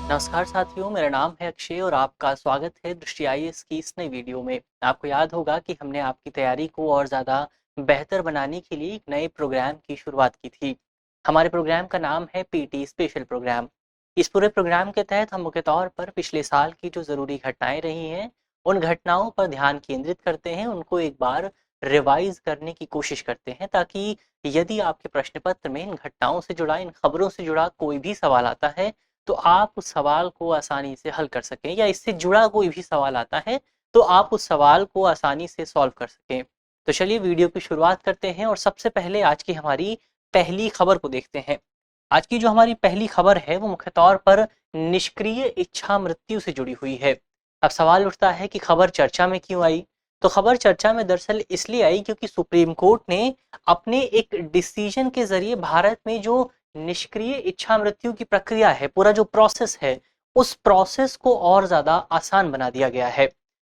नमस्कार साथियों, मेरा नाम है अक्षय और आपका स्वागत है दृष्टि आईएएस की इस नई वीडियो में। आपको याद होगा कि हमने आपकी तैयारी को और ज़्यादा बेहतर बनाने के लिए एक नए प्रोग्राम की शुरुआत की थी। हमारे प्रोग्राम का नाम है पीटी स्पेशल प्रोग्राम। इस पूरे प्रोग्राम के तहत हम मुख्य तौर पर पिछले साल की जो ज़रूरी घटनाएं रही हैं, उन घटनाओं पर ध्यान केंद्रित करते हैं, उनको एक बार रिवाइज करने की कोशिश करते हैं, ताकि यदि आपके प्रश्न पत्र में इन घटनाओं से जुड़ा, इन खबरों से जुड़ा कोई भी सवाल आता है तो आप उस सवाल को आसानी से हल कर सकें, या इससे जुड़ा कोई भी सवाल आता है तो आप उस सवाल को आसानी से सॉल्व कर सकें। तो चलिए वीडियो की शुरुआत करते हैं और सबसे पहले आज की हमारी पहली खबर को देखते हैं। आज की जो हमारी पहली खबर है वो मुख्य तौर पर निष्क्रिय इच्छा मृत्यु से जुड़ी हुई है। अब सवाल उठता है कि खबर चर्चा में क्यों आई? तो खबर चर्चा में दरअसल इसलिए आई क्योंकि सुप्रीम कोर्ट ने अपने एक डिसीजन के जरिए भारत में जो निष्क्रिय इच्छा मृत्यु की प्रक्रिया है, पूरा जो प्रोसेस है, उस प्रोसेस को और ज्यादा आसान बना दिया गया है।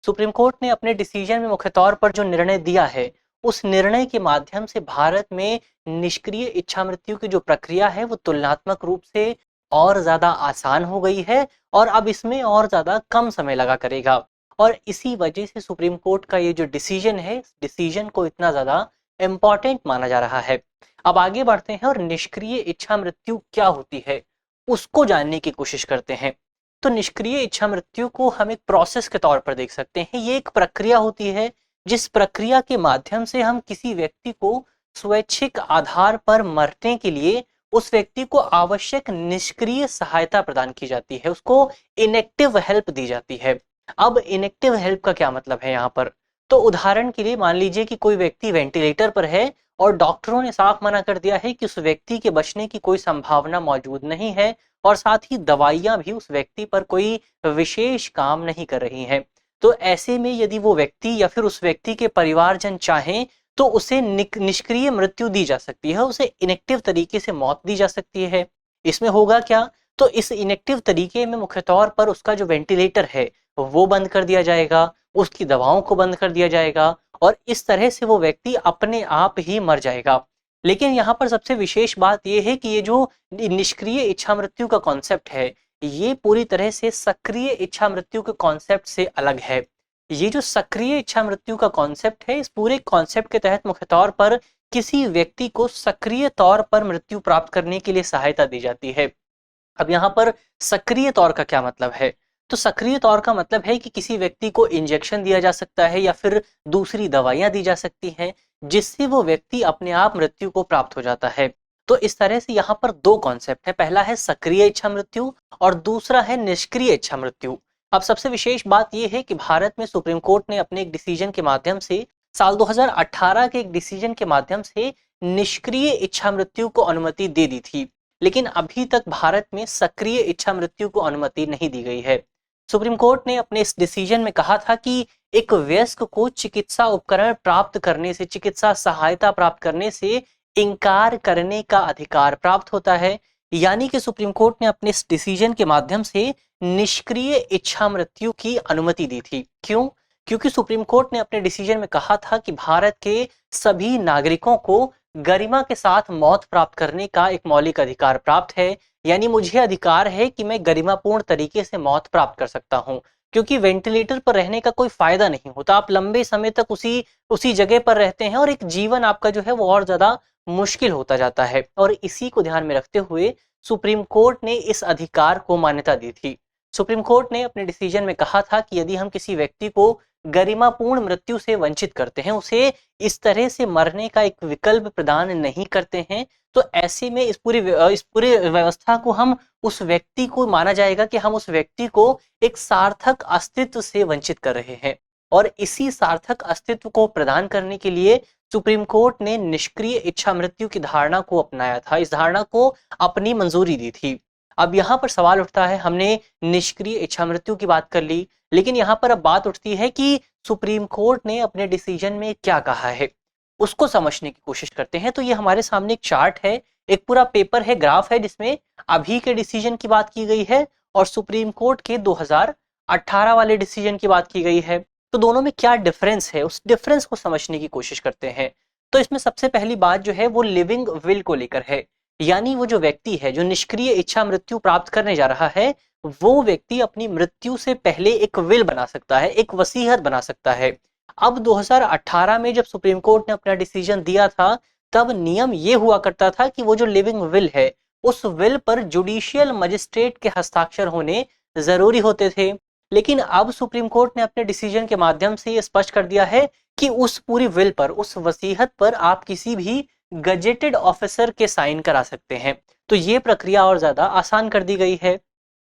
सुप्रीम कोर्ट ने अपने डिसीजन में मुख्य तौर पर जो निर्णय दिया है, उस निर्णय के माध्यम से भारत में निष्क्रिय इच्छा मृत्यु की जो प्रक्रिया है वो तुलनात्मक रूप से और ज्यादा आसान हो गई है और अब इसमें और ज्यादा कम समय लगा करेगा। और इसी वजह से सुप्रीम कोर्ट का ये जो डिसीजन है, डिसीजन को इतना ज्यादा इम्पोर्टेंट माना जा रहा है। अब आगे बढ़ते हैं और निष्क्रिय इच्छा मृत्यु क्या होती है उसको जानने की कोशिश करते हैं। तो निष्क्रिय इच्छा मृत्यु को हम एक प्रोसेस के तौर पर देख सकते हैं। ये एक प्रक्रिया होती है जिस प्रक्रिया के माध्यम से हम किसी व्यक्ति को स्वैच्छिक आधार पर मरने के लिए उस व्यक्ति को आवश्यक निष्क्रिय सहायता प्रदान की जाती है, उसको इनेक्टिव हेल्प दी जाती है। अब इनेक्टिव हेल्प का क्या मतलब है यहाँ पर? तो उदाहरण के लिए मान लीजिए कि कोई व्यक्ति वेंटिलेटर पर है और डॉक्टरों ने साफ मना कर दिया है कि उस व्यक्ति के बचने की कोई संभावना मौजूद नहीं है और साथ ही दवाइयां भी उस व्यक्ति पर कोई विशेष काम नहीं कर रही हैं। तो ऐसे में यदि वो व्यक्ति या फिर उस व्यक्ति के परिवारजन चाहें तो उसे निष्क्रिय मृत्यु दी जा सकती है, उसे इनेक्टिव तरीके से मौत दी जा सकती है। इसमें होगा क्या? तो इस इनेक्टिव तरीके में मुख्य तौर पर उसका जो वेंटिलेटर है वो बंद कर दिया जाएगा, उसकी दवाओं को बंद कर दिया जाएगा और इस तरह से वो व्यक्ति अपने आप ही मर जाएगा। लेकिन यहाँ पर सबसे विशेष बात यह है कि ये जो निष्क्रिय इच्छा मृत्यु का कॉन्सेप्ट है, ये पूरी तरह से सक्रिय इच्छा मृत्यु के कॉन्सेप्ट से अलग है। ये जो सक्रिय इच्छा मृत्यु का कॉन्सेप्ट है, इस पूरे कॉन्सेप्ट के तहत मुख्य तौर पर किसी व्यक्ति को सक्रिय तौर पर मृत्यु प्राप्त करने के लिए सहायता दी जाती है। अब यहाँ पर सक्रिय तौर का क्या मतलब है? तो सक्रिय तौर का मतलब है कि किसी व्यक्ति को इंजेक्शन दिया जा सकता है या फिर दूसरी दवाइयां दी जा सकती हैं जिससे वो व्यक्ति अपने आप मृत्यु को प्राप्त हो जाता है। तो इस तरह से यहाँ पर दो कॉन्सेप्ट है, पहला है सक्रिय इच्छा मृत्यु और दूसरा है निष्क्रिय इच्छा मृत्यु। अब सबसे विशेष बात यह है कि भारत में सुप्रीम कोर्ट ने अपने एक डिसीजन के माध्यम से साल 2018 के एक डिसीजन के माध्यम से निष्क्रिय इच्छा मृत्यु को अनुमति दे दी थी, लेकिन अभी तक भारत में सक्रिय इच्छा मृत्यु को अनुमति नहीं दी गई है। सुप्रीम कोर्ट ने अपने इस डिसीजन में कहा था कि एक वयस्क को चिकित्सा उपकरण प्राप्त करने से, चिकित्सा सहायता प्राप्त करने से इनकार करने का अधिकार प्राप्त होता है। यानी कि सुप्रीम कोर्ट ने अपने इस डिसीजन के माध्यम से निष्क्रिय इच्छा मृत्यु की अनुमति दी थी। क्यों? क्योंकि सुप्रीम कोर्ट ने अपने डिसीजन में कहा था कि भारत के सभी नागरिकों को गरिमा के साथ मौत प्राप्त करने का एक मौलिक अधिकार प्राप्त है। यानी मुझे अधिकार है कि मैं गरिमापूर्ण तरीके से मौत प्राप्त कर सकता हूं, क्योंकि वेंटिलेटर पर रहने का कोई फायदा नहीं होता। आप लंबे समय तक उसी जगह पर रहते हैं और एक जीवन आपका जो है वो और ज्यादा मुश्किल होता जाता है। और इसी को ध्यान में रखते हुए सुप्रीम कोर्ट ने इस अधिकार को मान्यता दी थी। सुप्रीम कोर्ट ने अपने डिसीजन में कहा था कि यदि हम किसी व्यक्ति को गरिमापूर्ण मृत्यु से वंचित करते हैं, उसे इस तरह से मरने का एक विकल्प प्रदान नहीं करते हैं, तो ऐसे में इस पूरी व्यवस्था को हम उस व्यक्ति को माना जाएगा कि हम उस व्यक्ति को एक सार्थक अस्तित्व से वंचित कर रहे हैं। और इसी सार्थक अस्तित्व को प्रदान करने के लिए सुप्रीम कोर्ट ने निष्क्रिय इच्छा मृत्यु की धारणा को अपनाया था, इस धारणा को अपनी मंजूरी दी थी। अब यहाँ पर सवाल उठता है, हमने निष्क्रिय इच्छा मृत्यु की बात कर ली, लेकिन यहाँ पर अब बात उठती है कि सुप्रीम कोर्ट ने अपने डिसीजन में क्या कहा है, उसको समझने की कोशिश करते हैं। तो ये हमारे सामने एक चार्ट है, एक पूरा पेपर है, ग्राफ है, जिसमें अभी के डिसीजन की बात की गई है और सुप्रीम कोर्ट के 2018 वाले डिसीजन की बात की गई है। तो दोनों में क्या डिफरेंस है, उस डिफरेंस को समझने की कोशिश करते हैं। तो इसमें सबसे पहली बात जो है वो लिविंग विल को लेकर है यानी वो जो व्यक्ति है जो निष्क्रिय इच्छा मृत्यु प्राप्त करने जा रहा है, वो व्यक्ति अपनी मृत्यु से पहले एक विल बना सकता है, एक वसीयत बना सकता है। अब 2018 में जब सुप्रीम कोर्ट ने अपना डिसीजन दिया था, तब नियम ये हुआ करता था कि वो जो लिविंग विल है, उस विल पर जुडिशियल मजिस्ट्रेट के हस्ताक्षर होने जरूरी होते थे। लेकिन अब सुप्रीम कोर्ट ने अपने डिसीजन के माध्यम से ये स्पष्ट कर दिया है कि उस पूरी विल पर, उस वसीयत पर आप किसी भी गजेटेड ऑफिसर के साइन करा सकते हैं। तो ये प्रक्रिया और ज्यादा आसान कर दी गई है।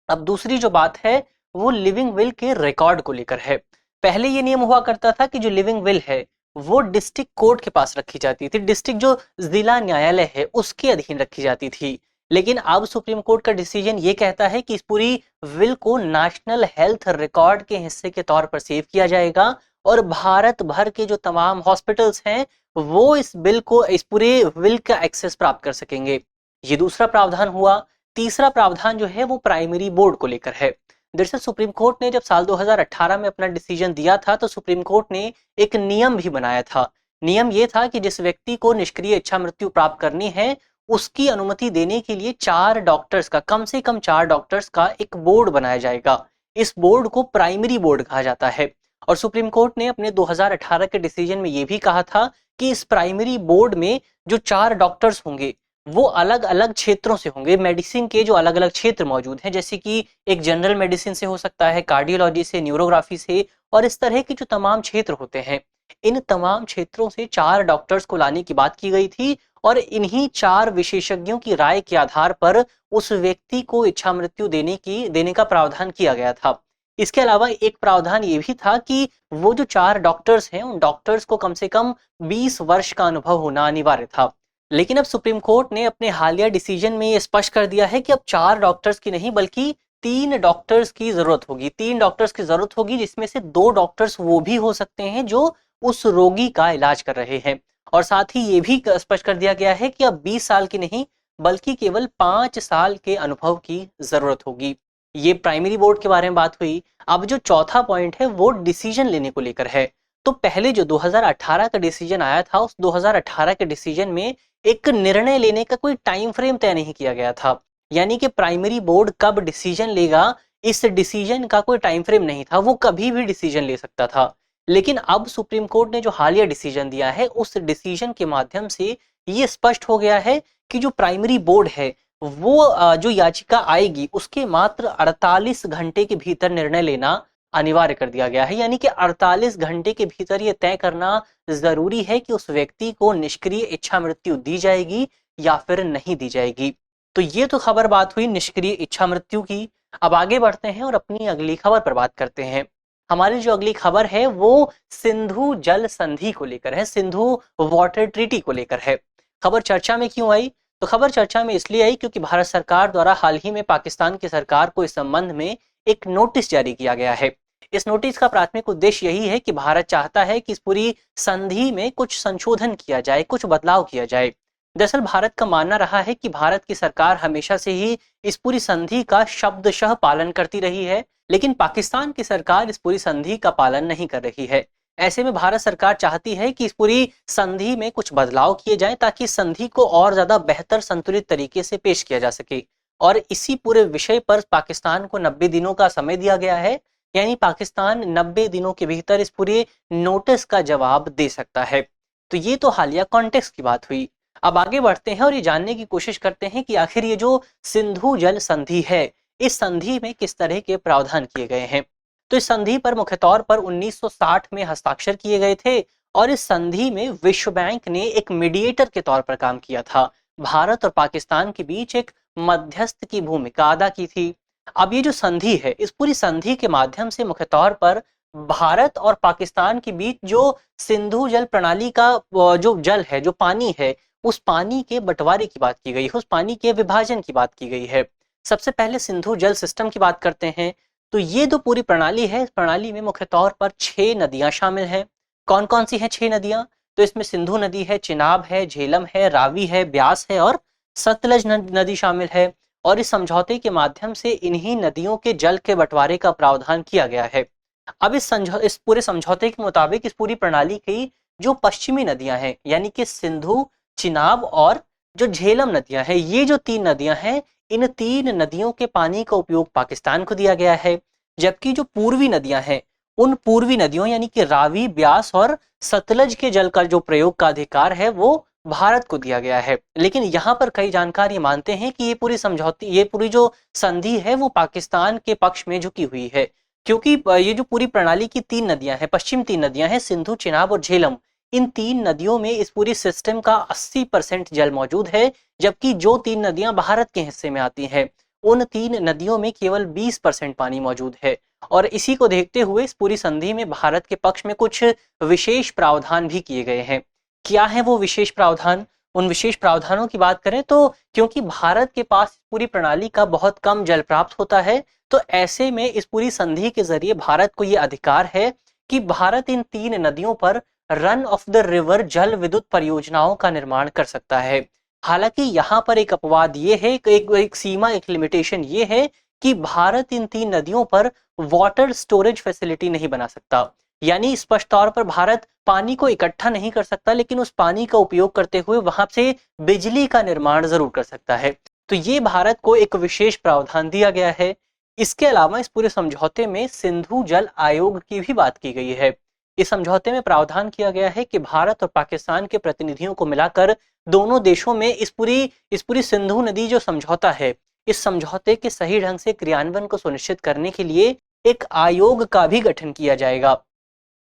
अब दूसरी जो बात है वो लिविंग विल के रिकॉर्ड को लेकर है। पहले ये नियम हुआ करता था कि जो लिविंग विल है वो डिस्ट्रिक्ट कोर्ट के पास रखी जाती थी, डिस्ट्रिक्ट जो जिला न्यायालय है उसके अधीन रखी जाती थी। लेकिन अब सुप्रीम कोर्ट का डिसीजन ये कहता है कि इस पूरी विल को नेशनल हेल्थ रिकॉर्ड के हिस्से के तौर पर सेव किया जाएगा और भारत भर के जो तमाम हॉस्पिटल्स हैं वो इस बिल को, इस पूरे विल का एक्सेस प्राप्त कर सकेंगे। ये दूसरा प्रावधान हुआ। तीसरा प्रावधान जो है वो प्राइमरी बोर्ड को लेकर है। दरअसल सुप्रीम कोर्ट ने जब साल 2018 में अपना डिसीजन दिया था तो सुप्रीम कोर्ट ने एक नियम भी बनाया था। नियम ये था कि जिस व्यक्ति को निष्क्रिय इच्छा मृत्यु प्राप्त करनी है, उसकी अनुमति देने के लिए 4 डॉक्टर्स का, कम से कम 4 डॉक्टर्स का एक बोर्ड बनाया जाएगा। इस बोर्ड को प्राइमरी बोर्ड कहा जाता है। और सुप्रीम कोर्ट ने अपने 2018 के डिसीजन में यह भी कहा था कि इस प्राइमरी बोर्ड में जो 4 डॉक्टर्स होंगे वो अलग अलग क्षेत्रों से होंगे। मेडिसिन के जो अलग अलग क्षेत्र मौजूद हैं, जैसे कि एक जनरल मेडिसिन से हो सकता है, कार्डियोलॉजी से, न्यूरोग्राफी से, और इस तरह के जो तमाम क्षेत्र होते हैं, इन तमाम क्षेत्रों से 4 डॉक्टर्स को लाने की बात की गई थी। और इन्हीं 4 विशेषज्ञों की राय के आधार पर उस व्यक्ति को इच्छा मृत्यु देने का प्रावधान किया गया था। इसके अलावा एक प्रावधान ये भी था कि वो जो 4 डॉक्टर्स हैं, उन डॉक्टर्स को कम से कम 20 वर्ष का अनुभव होना अनिवार्य था। लेकिन अब सुप्रीम कोर्ट ने अपने हालिया डिसीजन में ये स्पष्ट कर दिया है कि अब 4 डॉक्टर्स की नहीं बल्कि 3 डॉक्टर्स की जरूरत होगी। 3 डॉक्टर्स की जरूरत होगी, जिसमें से 2 डॉक्टर्स वो भी हो सकते हैं जो उस रोगी का इलाज कर रहे हैं। और साथ ही ये भी स्पष्ट कर दिया गया है कि अब 20 साल की नहीं बल्कि केवल 5 साल के अनुभव की जरूरत होगी। ये प्राइमरी बोर्ड के बारे में बात हुई। अब जो चौथा पॉइंट है वो डिसीजन लेने को लेकर है। तो पहले जो 2018 का डिसीजन आया था, उस 2018 के डिसीजन में एक निर्णय लेने का कोई टाइम फ्रेम तय नहीं किया गया था। यानी कि प्राइमरी बोर्ड कब डिसीजन लेगा, इस डिसीजन का कोई टाइम फ्रेम नहीं था, वो कभी भी डिसीजन ले सकता था। लेकिन अब सुप्रीम कोर्ट ने जो हालिया डिसीजन दिया है, उस डिसीजन के माध्यम से ये स्पष्ट हो गया है कि जो प्राइमरी बोर्ड है वो जो याचिका आएगी उसके मात्र 48 घंटे के भीतर निर्णय लेना अनिवार्य कर दिया गया है। यानी कि 48 घंटे के भीतर ये तय करना जरूरी है कि उस व्यक्ति को निष्क्रिय इच्छा मृत्यु दी जाएगी या फिर नहीं दी जाएगी। तो ये तो खबर बात हुई निष्क्रिय इच्छा मृत्यु की। अब आगे बढ़ते हैं और अपनी अगली खबर पर बात करते हैं। हमारी जो अगली खबर है वो सिंधु जल संधि को लेकर है, सिंधु वाटर ट्रीटी को लेकर है। खबर चर्चा में क्यों आई? तो खबर चर्चा में इसलिए आई क्योंकि भारत सरकार द्वारा हाल ही में पाकिस्तान की सरकार को इस संबंध में एक नोटिस जारी किया गया है। इस नोटिस का प्राथमिक उद्देश्य यही है कि भारत चाहता है कि इस पूरी संधि में कुछ संशोधन किया जाए, कुछ बदलाव किया जाए। दरअसल भारत का मानना रहा है कि भारत की सरकार हमेशा से ही इस पूरी संधि का शब्दशः पालन करती रही है, लेकिन पाकिस्तान की सरकार इस पूरी संधि का पालन नहीं कर रही है। ऐसे में भारत सरकार चाहती है कि इस पूरी संधि में कुछ बदलाव किए जाएं ताकि संधि को और ज्यादा बेहतर संतुलित तरीके से पेश किया जा सके। और इसी पूरे विषय पर पाकिस्तान को 90 दिनों का समय दिया गया है। यानी पाकिस्तान 90 दिनों के भीतर इस पूरे नोटिस का जवाब दे सकता है। तो ये तो हालिया कॉन्टेक्स्ट की बात हुई। अब आगे बढ़ते हैं और ये जानने की कोशिश करते हैं कि आखिर ये जो सिंधु जल संधि है, इस संधि में किस तरह के प्रावधान किए गए हैं। तो इस संधि पर मुख्य तौर पर 1960 में हस्ताक्षर किए गए थे और इस संधि में विश्व बैंक ने एक मीडिएटर के तौर पर काम किया था। भारत और पाकिस्तान के बीच एक मध्यस्थ की भूमिका अदा की थी। अब ये जो संधि है, इस पूरी संधि के माध्यम से मुख्य तौर पर भारत और पाकिस्तान के बीच जो सिंधु जल प्रणाली का जो जल है, जो पानी है, उस पानी के बंटवारे की बात की गई है, उस पानी के विभाजन की बात की गई है। सबसे पहले सिंधु जल सिस्टम की बात करते हैं। तो ये जो पूरी प्रणाली है, इस प्रणाली में मुख्य तौर पर 6 नदियां शामिल हैं। कौन कौन सी हैं 6 नदियां? तो इसमें सिंधु नदी है, चिनाब है, झेलम है, रावी है, ब्यास है और सतलज नदी शामिल है। और इस समझौते के माध्यम से इन्हीं नदियों के जल के बंटवारे का प्रावधान किया गया है। अब इस पूरे समझौते के मुताबिक इस पूरी प्रणाली की जो पश्चिमी नदियां हैं, यानी कि सिंधु, चिनाब और जो झेलम नदियां हैं, ये जो 3 नदियां हैं, इन 3 नदियों के पानी का उपयोग पाकिस्तान को दिया गया है। जबकि जो पूर्वी नदियां हैं, उन पूर्वी नदियों यानी कि रावी, ब्यास और सतलज के जल का जो प्रयोग का अधिकार है वो भारत को दिया गया है। लेकिन यहाँ पर कई जानकार ये मानते हैं कि ये पूरी जो संधि है वो पाकिस्तान के पक्ष में झुकी हुई है, क्योंकि ये जो पूरी प्रणाली की 3 नदियां हैं, पश्चिम 3 नदियां हैं, सिंधु, चिनाब और झेलम, इन 3 नदियों में इस पूरी सिस्टम का 80% जल मौजूद है। जबकि जो 3 नदियां भारत के हिस्से में आती हैं, उन 3 नदियों में केवल 20% पानी मौजूद है। और इसी को देखते हुए इस पूरी संधि में भारत के पक्ष में कुछ विशेष प्रावधान भी किए गए हैं। क्या है वो विशेष प्रावधान? उन विशेष प्रावधानों की बात करें तो क्योंकि भारत के पास पूरी प्रणाली का बहुत कम जल प्राप्त होता है, तो ऐसे में इस पूरी संधि के जरिए भारत को ये अधिकार है कि भारत इन 3 नदियों पर रन ऑफ द रिवर जल विद्युत परियोजनाओं का निर्माण कर सकता है। हालांकि यहाँ पर एक अपवाद ये है, एक सीमा, एक लिमिटेशन ये है कि भारत इन 3 नदियों पर वाटर स्टोरेज फैसिलिटी नहीं बना सकता। यानी स्पष्ट तौर पर भारत पानी को इकट्ठा नहीं कर सकता, लेकिन उस पानी का उपयोग करते हुए वहां से बिजली का निर्माण जरूर कर सकता है। तो ये भारत को एक विशेष प्रावधान दिया गया है। इसके अलावा इस पूरे समझौते में सिंधु जल आयोग की भी बात की गई है। इस समझौते में प्रावधान किया गया है कि भारत और पाकिस्तान के प्रतिनिधियों को मिलाकर दोनों देशों में इस पूरी सिंधु नदी जो समझौता है, इस समझौते के सही ढंग से क्रियान्वयन को सुनिश्चित करने के लिए एक आयोग का भी गठन किया जाएगा।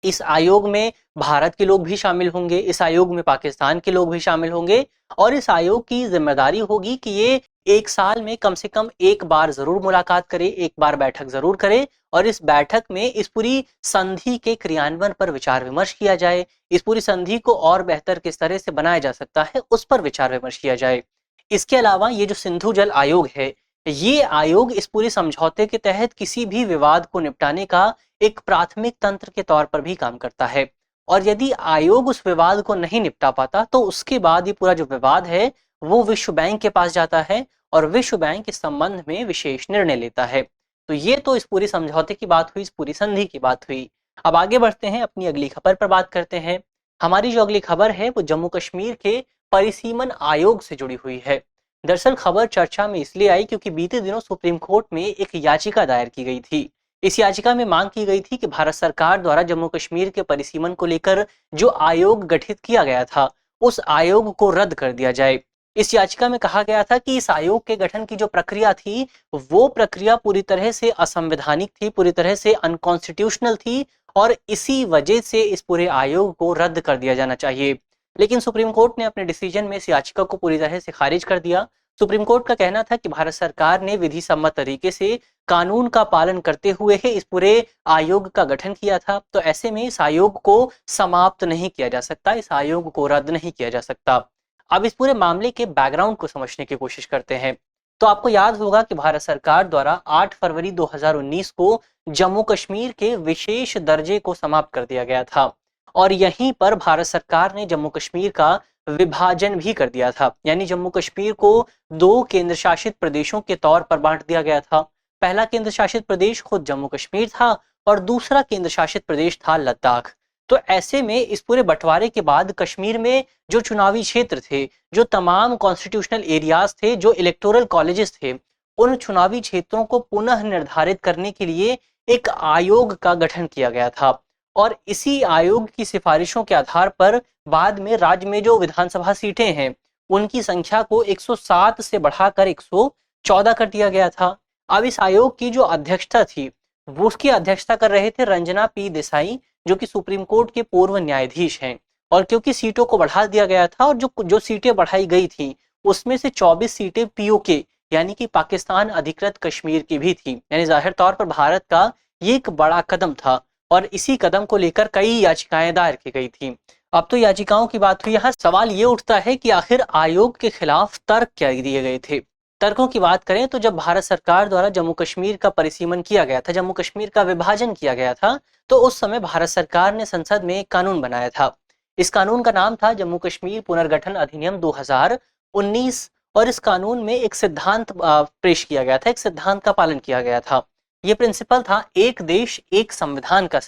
इस आयोग में भारत के लोग भी शामिल होंगे, इस आयोग में पाकिस्तान के लोग भी शामिल होंगे, और इस आयोग की जिम्मेदारी होगी कि ये 1 साल में कम से कम 1 बार जरूर मुलाकात करे, 1 बार बैठक जरूर करे, और इस बैठक में इस पूरी संधि के क्रियान्वयन पर विचार विमर्श किया जाए। इस पूरी संधि को और बेहतर किस तरह से बनाया जा सकता है, उस पर विचार विमर्श किया जाए। इसके अलावा ये जो सिंधु जल आयोग है, ये आयोग इस पूरे समझौते के तहत किसी भी विवाद को निपटाने का एक प्राथमिक तंत्र के तौर पर भी काम करता है। और यदि आयोग उस विवाद को नहीं निपटा पाता, तो उसके बाद ये पूरा जो विवाद है वो विश्व बैंक के पास जाता है, और विश्व बैंक इस संबंध में विशेष निर्णय लेता है। तो ये तो इस पूरी समझौते की बात हुई, इस पूरी संधि की बात हुई। अब आगे बढ़ते हैं, अपनी अगली खबर पर बात करते हैं। हमारी जो अगली खबर है वो जम्मू कश्मीर के परिसीमन आयोग से जुड़ी हुई है। दरअसल खबर चर्चा में इसलिए आई क्योंकि बीते दिनों सुप्रीम कोर्ट में एक याचिका दायर की गई थी। इस याचिका में मांग की गई थी कि भारत सरकार द्वारा जम्मू कश्मीर के परिसीमन को लेकर जो आयोग गठित किया गया था, उस आयोग को रद्द कर दिया जाए। इस याचिका में कहा गया था कि इस आयोग के गठन की जो प्रक्रिया थी, वो प्रक्रिया पूरी तरह से असंवैधानिक थी, पूरी तरह से अनकॉन्स्टिट्यूशनल थी, और इसी वजह से इस पूरे आयोग को रद्द कर दिया जाना चाहिए। लेकिन सुप्रीम कोर्ट ने अपने डिसीजन में इस याचिका को पूरी तरह से खारिज कर दिया। सुप्रीम कोर्ट का कहना था कि भारत सरकार ने विधि सम्मत तरीके से कानून का पालन करते हुए ही इस पूरे आयोग का गठन किया था, तो ऐसे में इस आयोग को समाप्त नहीं किया जा सकता, इस आयोग को रद्द नहीं किया जा सकता। अब इस पूरे मामले के बैकग्राउंड को समझने की कोशिश करते हैं। तो आपको याद होगा कि भारत सरकार द्वारा 8 फरवरी 2019 को जम्मू कश्मीर के विशेष दर्जे को समाप्त कर दिया गया था, और यहीं पर भारत सरकार ने जम्मू कश्मीर का विभाजन भी कर दिया था। यानी जम्मू कश्मीर को 2 केंद्र शासित प्रदेशों के तौर पर बांट दिया गया था। पहला केंद्र शासित प्रदेश खुद जम्मू कश्मीर था, और दूसरा केंद्र शासित प्रदेश था लद्दाख। तो ऐसे में इस पूरे बंटवारे के बाद कश्मीर में जो चुनावी क्षेत्र थे, जो तमाम कॉन्स्टिट्यूशनल एरियाज थे, जो इलेक्टोरल कॉलेजेस थे, उन चुनावी क्षेत्रों को पुनः निर्धारित करने के लिए एक आयोग का गठन किया गया था। और इसी आयोग की सिफारिशों के आधार पर बाद में राज्य में जो विधानसभा सीटें हैं, उनकी संख्या को 107 से बढ़ाकर 114 कर दिया गया था। अब इस आयोग की जो अध्यक्षता थी, वो उसकी अध्यक्षता कर रहे थे रंजना पी देसाई, जो कि सुप्रीम कोर्ट के पूर्व न्यायाधीश हैं। और क्योंकि सीटों को बढ़ा दिया गया था, और जो जो सीटें बढ़ाई गई थी, उसमें से 24 सीटें पीओके यानी कि पाकिस्तान अधिकृत कश्मीर की भी थी। यानी जाहिर तौर पर भारत का ये एक बड़ा कदम था, और इसी कदम को लेकर कई याचिकाएं दायर की गई थी। अब तो याचिकाओं की बात हुई, यहाँ सवाल ये उठता है कि आखिर आयोग के खिलाफ तर्क क्या दिए गए थे। तर्कों की बात करें तो जब भारत सरकार द्वारा जम्मू कश्मीर का परिसीमन किया गया था, जम्मू कश्मीर का विभाजन किया गया था, तो उस समय भारत सरकार ने संसद में एक कानून बनाया था। इस कानून का नाम था जम्मू कश्मीर पुनर्गठन अधिनियम 2019, और इस कानून में एक सिद्धांत पेश किया गया था, एक सिद्धांत का पालन किया गया था। ये प्रिंसिपल था एक देश एक संविधान का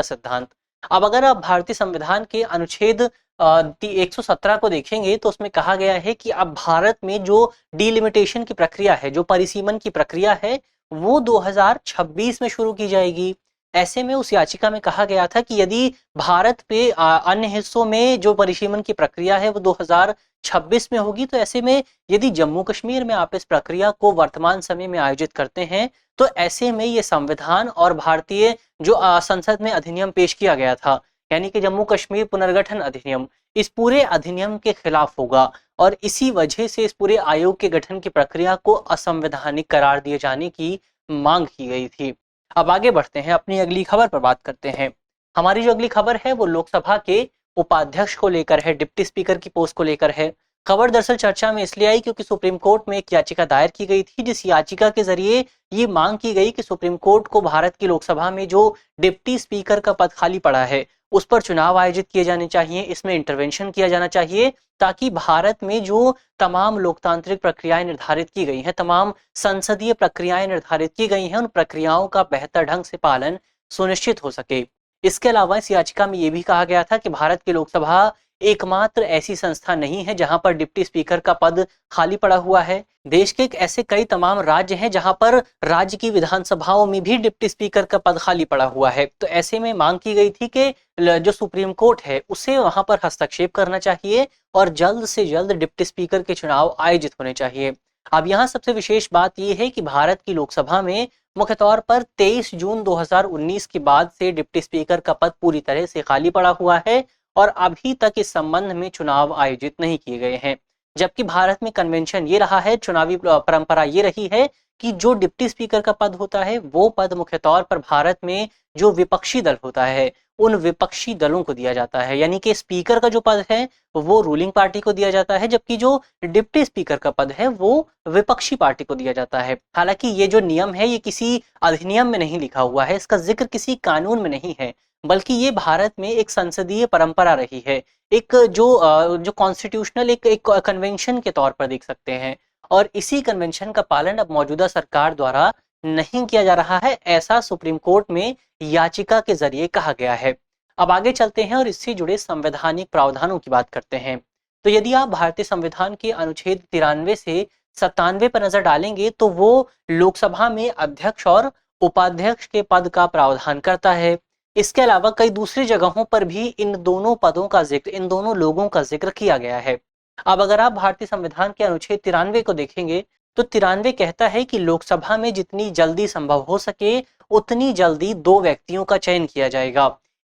सिद्धांत। अब अगर आप भारतीय संविधान के अनुच्छेद 117 को देखेंगे तो उसमें कहा गया है कि अब भारत में जो डिलिमिटेशन की प्रक्रिया है, जो परिसीमन की प्रक्रिया है, वो 2026 में शुरू की जाएगी। ऐसे में उस याचिका में कहा गया था कि यदि भारत पे अन्य हिस्सों में जो परिसीमन की प्रक्रिया है वो 2026 में होगी, तो ऐसे में यदि जम्मू कश्मीर में आप इस प्रक्रिया को वर्तमान समय में आयोजित करते हैं, तो ऐसे में ये संविधान और भारतीय जो संसद में अधिनियम पेश किया गया था, यानी कि जम्मू कश्मीर पुनर्गठन अधिनियम, इस पूरे अधिनियम के खिलाफ होगा और इसी वजह से इस पूरे आयोग के गठन की प्रक्रिया को असंवैधानिक करार दिए जाने की मांग की गई थी। अब आगे बढ़ते हैं, अपनी अगली खबर पर बात करते हैं। हमारी जो अगली खबर है वो लोकसभा के उपाध्यक्ष को लेकर है, डिप्टी स्पीकर की पोस्ट को लेकर है। खबर दरअसल चर्चा में इसलिए आई क्योंकि सुप्रीम कोर्ट में एक याचिका दायर की गई थी, जिस याचिका के जरिए ये मांग की गई कि सुप्रीम कोर्ट को भारत की लोकसभा में जो डिप्टी स्पीकर का पद खाली पड़ा है उस पर चुनाव आयोजित किए जाने चाहिए, इसमें इंटरवेंशन किया जाना चाहिए, ताकि भारत में जो तमाम लोकतांत्रिक प्रक्रियाएं निर्धारित की गई हैं, तमाम संसदीय प्रक्रियाएं निर्धारित की गई हैं, उन प्रक्रियाओं का बेहतर ढंग से पालन सुनिश्चित हो सके। इसके अलावा इस याचिका में यह भी कहा गया था कि भारत की लोकसभा एकमात्र ऐसी संस्था नहीं है जहां पर डिप्टी स्पीकर का पद खाली पड़ा हुआ है। देश के ऐसे कई तमाम राज्य हैं जहां पर राज्य की विधानसभाओं में भी डिप्टी स्पीकर का पद खाली पड़ा हुआ है। तो ऐसे में मांग की गई थी कि जो सुप्रीम कोर्ट है उसे वहां पर हस्तक्षेप करना चाहिए और जल्द से जल्द डिप्टी स्पीकर के चुनाव आयोजित होने चाहिए। अब यहाँ सबसे विशेष बात यह है कि भारत की लोकसभा में मुख्य तौर पर 23 जून 2019 के बाद से डिप्टी स्पीकर का पद पूरी तरह से खाली पड़ा हुआ है और अभी तक इस संबंध में चुनाव आयोजित नहीं किए गए हैं। जबकि भारत में कन्वेंशन ये रहा है, चुनावी परंपरा ये रही है कि जो डिप्टी स्पीकर का पद होता है वो पद मुख्य तौर पर भारत में जो विपक्षी दल होता है उन विपक्षी दलों को दिया जाता है, यानी कि स्पीकर का जो पद है वो रूलिंग पार्टी को दिया जाता है, जबकि जो डिप्टी स्पीकर का पद है वो विपक्षी पार्टी को दिया जाता है। हालांकि ये जो नियम है ये किसी अधिनियम में नहीं लिखा हुआ है, इसका जिक्र किसी कानून में नहीं है, बल्कि ये भारत में एक संसदीय परंपरा रही है, एक जो कॉन्स्टिट्यूशनल एक कन्वेंशन के तौर पर देख सकते हैं। और इसी कन्वेंशन का पालन अब मौजूदा सरकार द्वारा नहीं किया जा रहा है, ऐसा सुप्रीम कोर्ट में याचिका के जरिए कहा गया है। अब आगे चलते हैं और इससे जुड़े संवैधानिक प्रावधानों की बात करते हैं। तो यदि आप भारतीय संविधान के अनुच्छेद 93 से 97 पर नजर डालेंगे तो वो लोकसभा में अध्यक्ष और उपाध्यक्ष के पद का प्रावधान करता है। इसके अलावा कई दूसरी जगहों पर भी इन दोनों पदों का जिक्र, इन दोनों लोगों का जिक्र किया गया है। अब अगर आप भारतीय संविधान के अनुच्छेद 93 को देखेंगे तो 93 कहता है कि लोकसभा में जितनी जल्दी संभव हो सके उतनी जल्दी 2 व्यक्तियों का चयन किया जाएगा।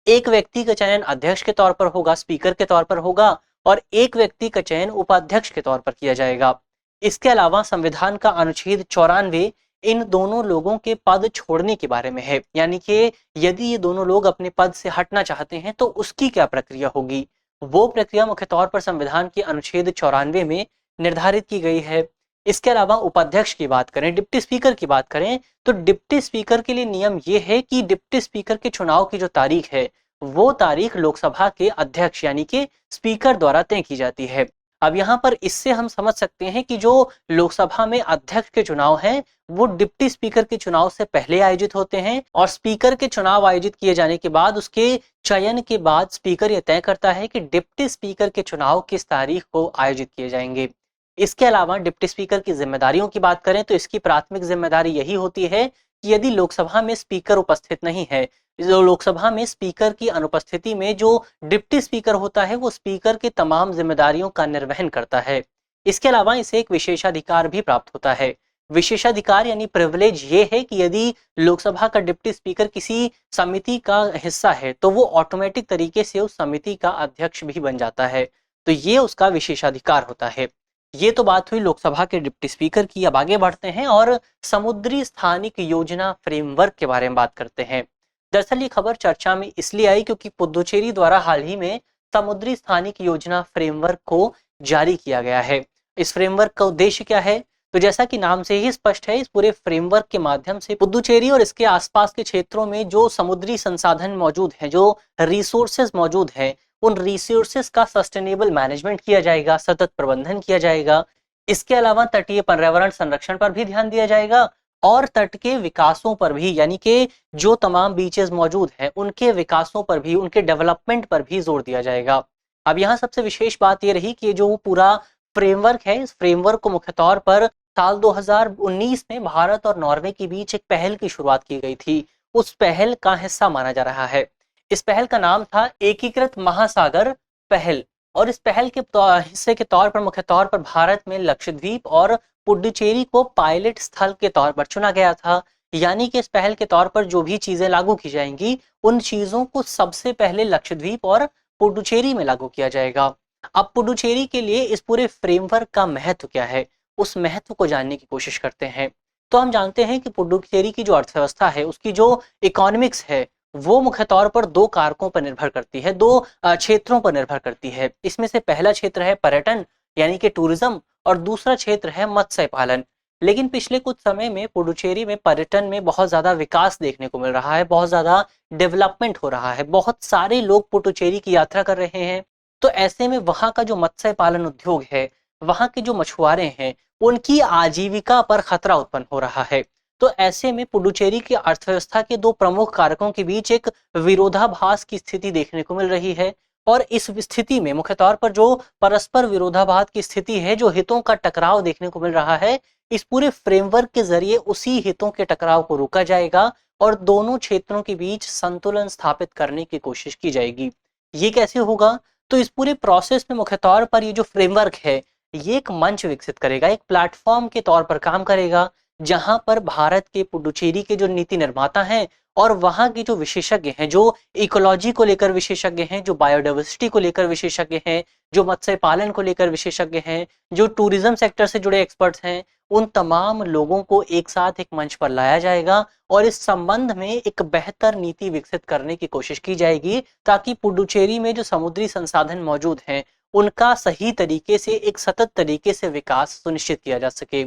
एक व्यक्ति का चयन अध्यक्ष के तौर पर होगा, स्पीकर के तौर पर होगा, और एक व्यक्ति का चयन उपाध्यक्ष के तौर पर किया जाएगा। इसके अलावा संविधान का अनुच्छेद 94 इन दोनों लोगों के पद छोड़ने के बारे में है, यानी कि यदि ये दोनों लोग अपने पद से हटना चाहते हैं तो उसकी क्या प्रक्रिया होगी। वो प्रक्रिया मुख्य तौर पर संविधान के अनुच्छेद 94 में निर्धारित की गई है। इसके अलावा उपाध्यक्ष की बात करें, डिप्टी स्पीकर की बात करें, तो डिप्टी स्पीकर के लिए नियम ये है कि डिप्टी स्पीकर के चुनाव की जो तारीख है वो तारीख लोकसभा के अध्यक्ष यानी कि स्पीकर द्वारा तय की जाती है। अब यहाँ पर इससे हम समझ सकते हैं कि जो लोकसभा में अध्यक्ष के चुनाव हैं वो डिप्टी स्पीकर के चुनाव से पहले आयोजित होते हैं और स्पीकर के चुनाव आयोजित किए जाने के बाद उसके चयन के बाद स्पीकर यह तय करता है कि डिप्टी स्पीकर के चुनाव किस तारीख को आयोजित किए जाएंगे। इसके अलावा डिप्टी स्पीकर की जिम्मेदारियों की बात करें तो इसकी प्राथमिक जिम्मेदारी यही होती है कि यदि लोकसभा में स्पीकर उपस्थित नहीं है, जो लोकसभा में स्पीकर की अनुपस्थिति में जो डिप्टी स्पीकर होता है वो स्पीकर की तमाम जिम्मेदारियों का निर्वहन करता है। इसके अलावा इसे एक विशेषाधिकार भी प्राप्त होता है। विशेषाधिकार यानी प्रिविलेज ये है कि यदि लोकसभा का डिप्टी स्पीकर किसी समिति का हिस्सा है तो वो ऑटोमेटिक तरीके से उस समिति का अध्यक्ष भी बन जाता है, तो ये उसका विशेषाधिकार होता है। ये तो बात हुई लोकसभा के डिप्टी स्पीकर की। अब आगे बढ़ते हैं और समुद्री स्थानिक योजना फ्रेमवर्क के बारे में बात करते हैं। दरअसल ये खबर चर्चा में इसलिए आई क्योंकि पुदुचेरी द्वारा हाल ही में समुद्री स्थानिक योजना फ्रेमवर्क को जारी किया गया है। इस फ्रेमवर्क का उद्देश्य क्या है? तो जैसा कि नाम से ही स्पष्ट है, इस पूरे फ्रेमवर्क के माध्यम से पुदुचेरी और इसके आसपास के क्षेत्रों में जो समुद्री संसाधन मौजूद हैं, जो रिसोर्सेज मौजूद हैं, उन रिसोर्सेज का सस्टेनेबल मैनेजमेंट किया जाएगा, सतत प्रबंधन किया जाएगा। इसके अलावा तटीय पर्यावरण संरक्षण पर भी ध्यान दिया जाएगा और तट के विकासों पर भी, यानी कि जो तमाम बीचेस मौजूद हैं उनके विकासों पर भी, उनके डेवलपमेंट पर भी जोर दिया जाएगा। अब यहाँ सबसे विशेष बात ये रही कि जो पूरा फ्रेमवर्क है, इस फ्रेमवर्क को मुख्य तौर पर साल 2019 में भारत और नॉर्वे के बीच एक पहल की शुरुआत की गई थी। उस पहल का हिस्सा माना जा रहा है। इस पहल का नाम था एकीकृत महासागर पहल, और इस पहल के हिस्से के तौर पर मुख्य तौर पर भारत में लक्षद्वीप और पुडुचेरी को पायलट स्थल के तौर पर चुना गया था। यानी कि इस पहल के तौर पर जो भी चीजें लागू की जाएंगी, उन चीजों को सबसे पहले लक्षद्वीप और पुडुचेरी में लागू किया जाएगा। अब पुडुचेरी के लिए इस पूरे फ्रेमवर्क का महत्व क्या है, उस महत्व को जानने की कोशिश करते हैं। तो हम जानते हैं कि पुडुचेरी की जो अर्थव्यवस्था है, उसकी जो इकोनॉमिक्स है, वो मुख्य तौर पर दो कारकों पर निर्भर करती है, दो क्षेत्रों पर निर्भर करती है। इसमें से पहला क्षेत्र है पर्यटन यानी कि टूरिज्म, और दूसरा क्षेत्र है मत्स्य पालन। लेकिन पिछले कुछ समय में पुडुचेरी में पर्यटन में बहुत ज्यादा विकास देखने को मिल रहा है, बहुत ज्यादा डेवलपमेंट हो रहा है, बहुत सारे लोग पुडुचेरी की यात्रा कर रहे हैं। तो ऐसे में वहां का जो मत्स्य पालन उद्योग है, वहां के जो मछुआरे हैं, उनकी आजीविका पर खतरा उत्पन्न हो रहा है। तो ऐसे में पुडुचेरी की अर्थव्यवस्था के दो प्रमुख कारकों के बीच एक विरोधाभास की स्थिति देखने को मिल रही है। और इस स्थिति में मुख्य तौर पर जो परस्पर विरोधाभास की स्थिति है, जो हितों का टकराव देखने को मिल रहा है, इस पूरे फ्रेमवर्क के जरिए उसी हितों के टकराव को रोका जाएगा और दोनों क्षेत्रों के बीच संतुलन स्थापित करने की कोशिश की जाएगी। ये कैसे होगा? तो इस पूरे प्रोसेस में मुख्य तौर पर ये जो फ्रेमवर्क है, ये एक मंच विकसित करेगा, एक प्लेटफॉर्म के तौर पर काम करेगा, जहां पर भारत के पुडुचेरी के जो नीति निर्माता हैं और वहां के जो विशेषज्ञ हैं, जो इकोलॉजी को लेकर विशेषज्ञ हैं, जो बायोडाइवर्सिटी को लेकर विशेषज्ञ हैं, जो मत्स्य पालन को लेकर विशेषज्ञ हैं, जो टूरिज्म सेक्टर से जुड़े एक्सपर्ट्स हैं, उन तमाम लोगों को एक साथ एक मंच पर लाया जाएगा और इस संबंध में एक बेहतर नीति विकसित करने की कोशिश की जाएगी, ताकि पुडुचेरी में जो समुद्री संसाधन मौजूद हैं, उनका सही तरीके से, एक सतत तरीके से विकास सुनिश्चित किया जा सके।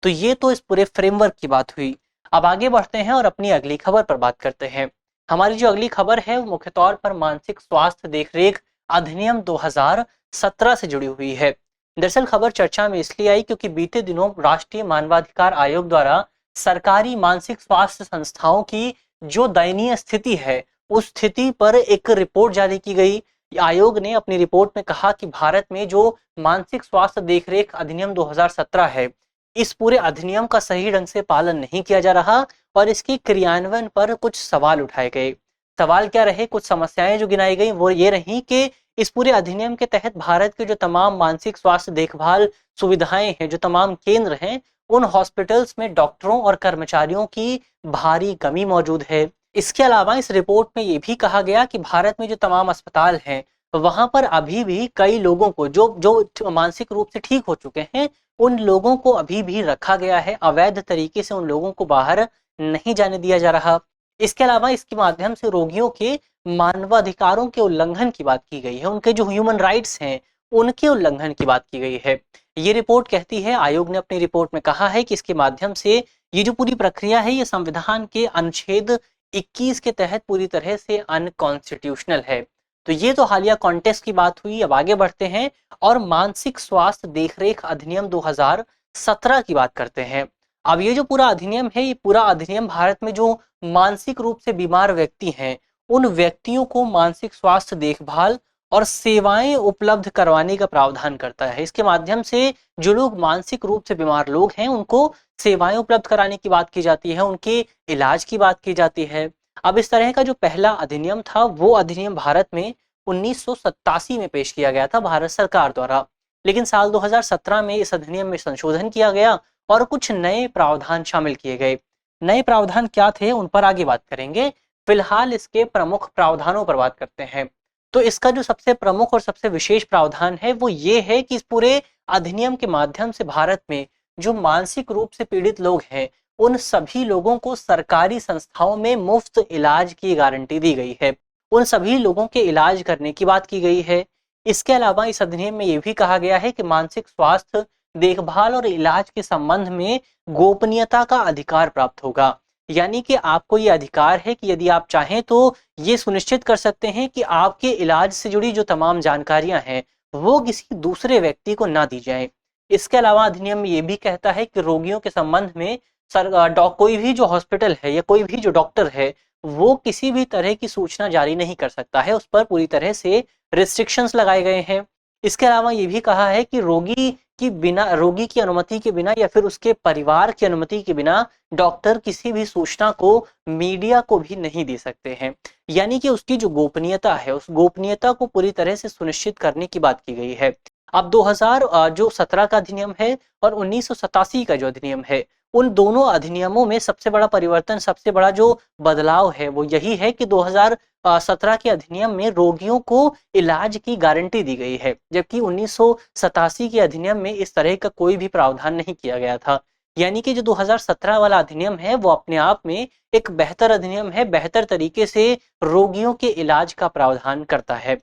तो ये तो इस पूरे फ्रेमवर्क की बात हुई। अब आगे बढ़ते हैं और अपनी अगली खबर पर बात करते हैं। हमारी जो अगली खबर है वो मुख्य तौर पर मानसिक स्वास्थ्य देखरेख अधिनियम 2017 से जुड़ी हुई है। दरअसल खबर चर्चा में इसलिए आई क्योंकि बीते दिनों राष्ट्रीय मानवाधिकार आयोग द्वारा सरकारी मानसिक स्वास्थ्य संस्थाओं की जो दयनीय स्थिति है, उस स्थिति पर एक रिपोर्ट जारी की गई। आयोग ने अपनी रिपोर्ट में कहा कि भारत में जो मानसिक स्वास्थ्य देखरेख अधिनियम 2017 है, इस पूरे अधिनियम का सही ढंग से पालन नहीं किया जा रहा और इसके क्रियान्वयन पर कुछ सवाल उठाए गए। सवाल क्या रहे? कुछ समस्याएं जो गिनाई गई वो ये रही कि इस पूरे अधिनियम के तहत भारत के जो तमाम मानसिक स्वास्थ्य देखभाल सुविधाएं हैं, जो तमाम केंद्र हैं, उन हॉस्पिटल्स में डॉक्टरों और कर्मचारियों की भारी कमी मौजूद है। इसके अलावा इस रिपोर्ट में ये भी कहा गया कि भारत में जो तमाम अस्पताल हैं, वहां पर अभी भी कई लोगों को जो जो मानसिक रूप से ठीक हो चुके हैं, उन लोगों को अभी भी रखा गया है। अवैध तरीके से उन लोगों को बाहर नहीं जाने दिया जा रहा। इसके अलावा इसके माध्यम से रोगियों के मानवाधिकारों के उल्लंघन की बात की गई है, उनके जो ह्यूमन राइट्स हैं, उनके उल्लंघन की बात की गई है। ये रिपोर्ट कहती है, आयोग ने अपनी रिपोर्ट में कहा है कि इसके माध्यम से ये जो पूरी प्रक्रिया है, ये संविधान के अनुच्छेद 21 के तहत पूरी तरह से अनकॉन्स्टिट्यूशनल है। तो ये तो हालिया कॉन्टेस्ट की बात हुई। अब आगे बढ़ते हैं और मानसिक स्वास्थ्य देखरेख अधिनियम 2017 की बात करते हैं। अब ये जो पूरा अधिनियम है, ये पूरा अधिनियम भारत में जो मानसिक रूप से बीमार व्यक्ति हैं, उन व्यक्तियों को मानसिक स्वास्थ्य देखभाल और सेवाएं उपलब्ध करवाने का प्रावधान करता है। इसके माध्यम से जो लोग मानसिक रूप से बीमार लोग हैं, उनको सेवाएं उपलब्ध कराने की बात की जाती है, उनके इलाज की बात की जाती है। अब इस तरह का जो पहला अधिनियम था, वो अधिनियम भारत में 1987 में पेश किया गया था भारत सरकार द्वारा। लेकिन साल 2017 में इस अधिनियम में संशोधन किया गया और कुछ नए प्रावधान शामिल किए गए। नए प्रावधान क्या थे, उन पर आगे बात करेंगे। फिलहाल इसके प्रमुख प्रावधानों पर बात करते हैं। तो इसका जो सबसे प्रमुख और सबसे विशेष प्रावधान है, वो ये है कि इस पूरे अधिनियम के माध्यम से भारत में जो मानसिक रूप से पीड़ित लोग हैं, उन सभी लोगों को सरकारी संस्थाओं में मुफ्त इलाज की गारंटी दी गई है। उन सभी लोगों के इलाज करने की बात की गई है। इसके अलावा इस अधिनियम में यह भी कहा गया है कि मानसिक स्वास्थ्य देखभाल और इलाज के संबंध में गोपनीयता का अधिकार प्राप्त होगा। यानी कि आपको ये अधिकार है कि यदि आप चाहें तो ये सुनिश्चित कर सकते हैं कि आपके इलाज से जुड़ी जो तमाम जानकारियां हैं, वो किसी दूसरे व्यक्ति को ना दी जाए। इसके अलावा अधिनियम में ये भी कहता है कि रोगियों के संबंध में कोई भी जो हॉस्पिटल है या कोई भी जो डॉक्टर है, वो किसी भी तरह की सूचना जारी नहीं कर सकता है। उस पर पूरी तरह से रिस्ट्रिक्शंस लगाए गए हैं। इसके अलावा ये भी कहा है कि रोगी की अनुमति के बिना या फिर उसके परिवार की अनुमति के बिना डॉक्टर किसी भी सूचना को मीडिया को भी नहीं दे सकते हैं। यानी कि उसकी जो गोपनीयता है, उस गोपनीयता को पूरी तरह से सुनिश्चित करने की बात की गई है। अब 2017 का अधिनियम है और 1987 का जो अधिनियम है, उन दोनों अधिनियमों में सबसे बड़ा परिवर्तन, सबसे बड़ा जो बदलाव है वो यही है कि 2017 के अधिनियम में रोगियों को इलाज की गारंटी दी गई है, जबकि 1987 के अधिनियम में इस तरह का कोई भी प्रावधान नहीं किया गया था। यानी कि जो 2017 वाला अधिनियम है वो अपने आप में एक बेहतर अधिनियम है, बेहतर तरीके से रोगियों के इलाज का प्रावधान करता है।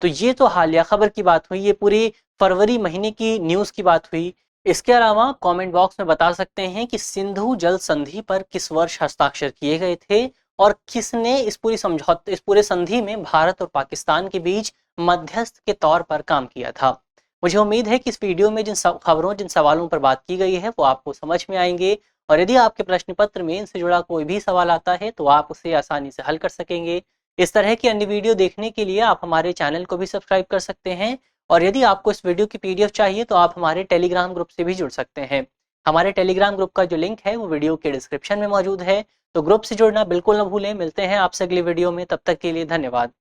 तो ये तो हालिया खबर की बात हुई, ये पूरी फरवरी महीने की न्यूज़ की बात हुई। इसके अलावा कमेंट बॉक्स में बता सकते हैं कि सिंधु जल संधि पर किस वर्ष हस्ताक्षर किए गए थे और किसने इस पूरे संधि में भारत और पाकिस्तान के बीच मध्यस्थ के तौर पर काम किया था। मुझे उम्मीद है कि इस वीडियो में जिन सवालों पर बात की गई है वो आपको समझ में आएंगे, और यदि आपके प्रश्न पत्र में इनसे जुड़ा कोई भी सवाल आता है तो आप उसे आसानी से हल कर सकेंगे। इस तरह की अन्य वीडियो देखने के लिए आप हमारे चैनल को भी सब्सक्राइब कर सकते हैं, और यदि आपको इस वीडियो की पीडीएफ चाहिए तो आप हमारे टेलीग्राम ग्रुप से भी जुड़ सकते हैं। हमारे टेलीग्राम ग्रुप का जो लिंक है वो वीडियो के डिस्क्रिप्शन में मौजूद है, तो ग्रुप से जुड़ना बिल्कुल न भूलें। मिलते हैं आपसे अगली वीडियो में, तब तक के लिए धन्यवाद।